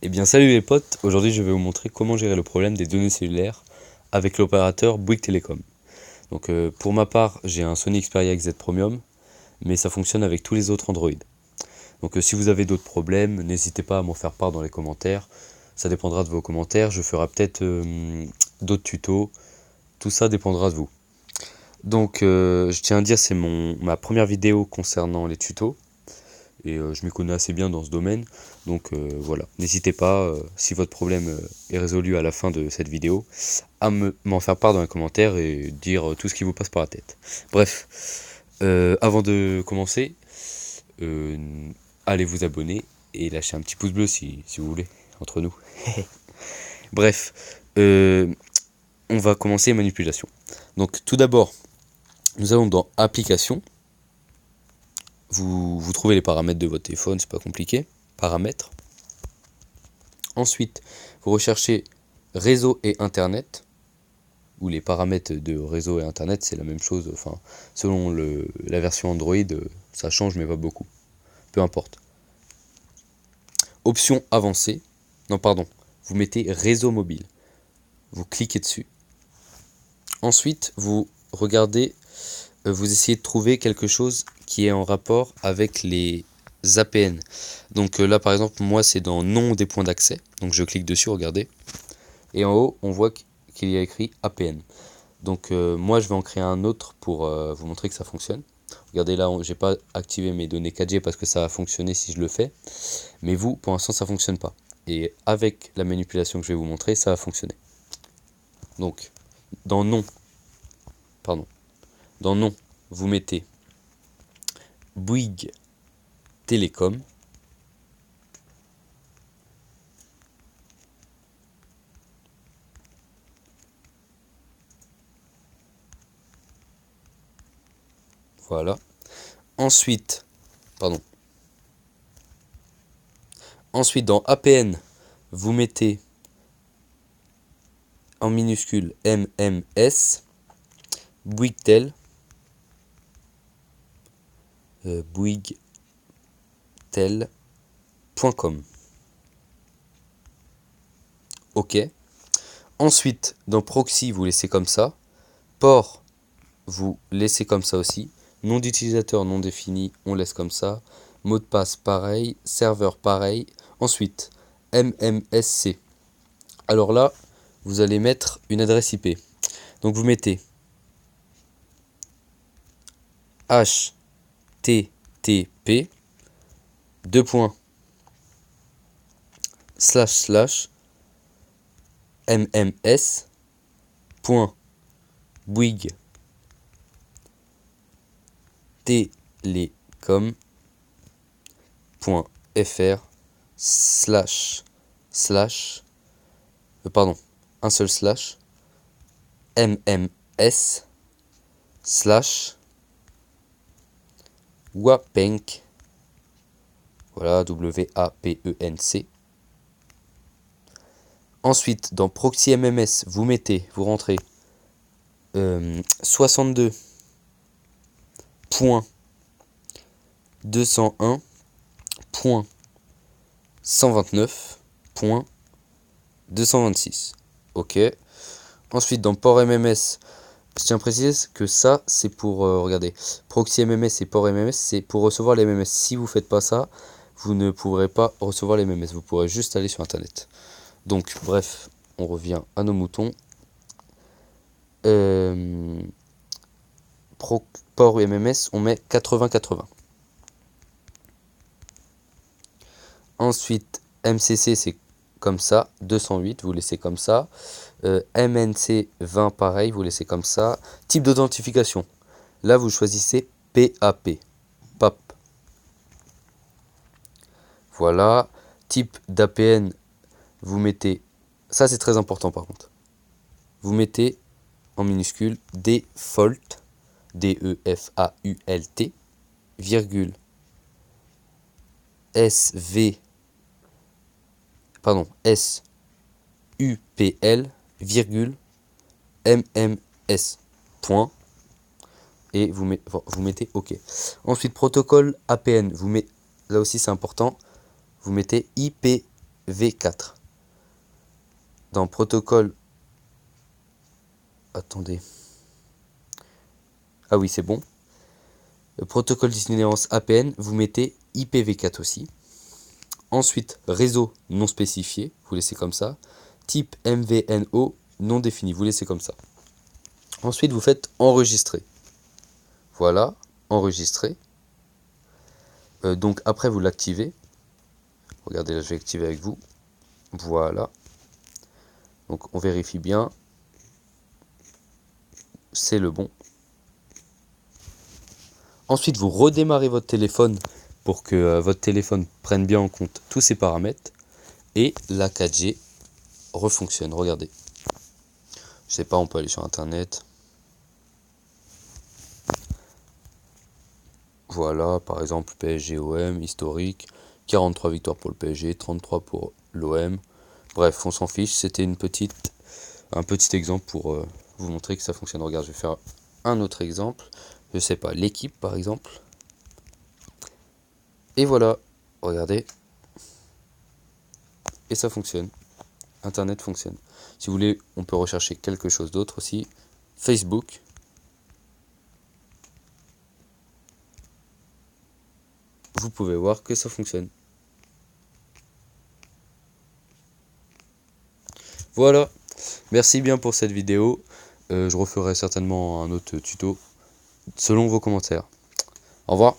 Eh bien salut les potes, aujourd'hui je vais vous montrer comment gérer le problème des données cellulaires avec l'opérateur Bouygues Telecom. Donc pour ma part j'ai un Sony Xperia XZ Premium, mais ça fonctionne avec tous les autres Android. Donc si vous avez d'autres problèmes, n'hésitez pas à m'en faire part dans les commentaires, ça dépendra de vos commentaires, je ferai peut-être d'autres tutos, tout ça dépendra de vous. Donc je tiens à dire c'est ma première vidéo concernant les tutos. Et je m'y connais assez bien dans ce domaine, donc voilà, n'hésitez pas, si votre problème est résolu à la fin de cette vidéo, à m'en faire part dans les commentaires et dire tout ce qui vous passe par la tête. Bref, avant de commencer, euh, allez vous abonner et lâcher un petit pouce bleu si vous voulez, entre nous. Bref, on va commencer manipulation. Donc tout d'abord, nous allons dans application. Vous trouvez les paramètres de votre téléphone, c'est pas compliqué. Paramètres. Ensuite, vous recherchez réseau et internet, ou les paramètres de réseau et internet, c'est la même chose. Enfin, selon la version Android, ça change, mais pas beaucoup. Peu importe. Option avancée. Non, pardon. Vous mettez réseau mobile. Vous cliquez dessus. Ensuite, vous regardez, vous essayez de trouver quelque chose qui est en rapport avec les APN. Donc là, par exemple, moi, c'est dans nom des points d'accès. Donc je clique dessus, regardez. Et en haut, on voit qu'il y a écrit APN. Donc moi, je vais en créer un autre pour vous montrer que ça fonctionne. Regardez là, j'ai pas activé mes données 4G parce que ça va fonctionner si je le fais. Mais vous, pour l'instant, ça fonctionne pas. Et avec la manipulation que je vais vous montrer, ça va fonctionner. Donc, dans nom, dans nom, vous mettez Bouygues Télécom. Voilà. Ensuite, dans APN, vous mettez en minuscule MMS, Bouygues bouyguestel.com. OK. Ensuite, dans proxy, vous laissez comme ça. Port, vous laissez comme ça aussi. Nom d'utilisateur non défini, on laisse comme ça. Mot de passe, pareil. Serveur, pareil. Ensuite, MMSC. Alors là, vous allez mettre une adresse IP. Donc vous mettez http mms.bouyguestelecom.fr un seul slash mms slash wapenc, voilà, WAPENC. Ensuite, dans proxy MMS, vous rentrez 62.201.129.226. OK. Ensuite, dans port MMS, je tiens à préciser que ça, c'est pour, regardez, proxy MMS et port MMS, c'est pour recevoir les MMS. Si vous ne faites pas ça, vous ne pourrez pas recevoir les MMS. Vous pourrez juste aller sur Internet. Donc, bref, on revient à nos moutons. Port MMS, on met 80-80. Ensuite, MCC, c'est comme ça. 208, vous laissez comme ça. MNC 20, pareil, vous laissez comme ça. Type d'authentification. Là, vous choisissez PAP. PAP. Voilà. Type d'APN, vous mettez... Ça, c'est très important, par contre. Vous mettez en minuscule default, DEFAULT, virgule, SUPL, virgule, MMS, point, et vous mettez OK. Ensuite, protocole APN, là aussi c'est important, vous mettez IP IPv4. Dans protocole... Attendez. Ah oui, c'est bon. Le protocole d'itinérance APN, vous mettez IPv4 aussi. Ensuite, réseau non spécifié, vous laissez comme ça. Type MVNO non défini, vous laissez comme ça. Ensuite, vous faites enregistrer. Voilà, enregistrer. Donc après, vous l'activez. Regardez, là, je vais activer avec vous. Voilà. Donc on vérifie bien. C'est le bon. Ensuite, vous redémarrez votre téléphone pour que votre téléphone prenne bien en compte tous ces paramètres. Et la 4G refonctionne. Regardez. Je sais pas, on peut aller sur Internet. Voilà, par exemple, PSG-OM, historique. 43 victoires pour le PSG, 33 pour l'OM. Bref, on s'en fiche. C'était un petit exemple pour vous montrer que ça fonctionne. Regarde, je vais faire un autre exemple. Je sais pas, l'équipe par exemple. Et voilà, regardez. Et ça fonctionne. Internet fonctionne. Si vous voulez, on peut rechercher quelque chose d'autre aussi. Facebook. Vous pouvez voir que ça fonctionne. Voilà. Merci bien pour cette vidéo. Je referai certainement un autre tuto selon vos commentaires. Au revoir.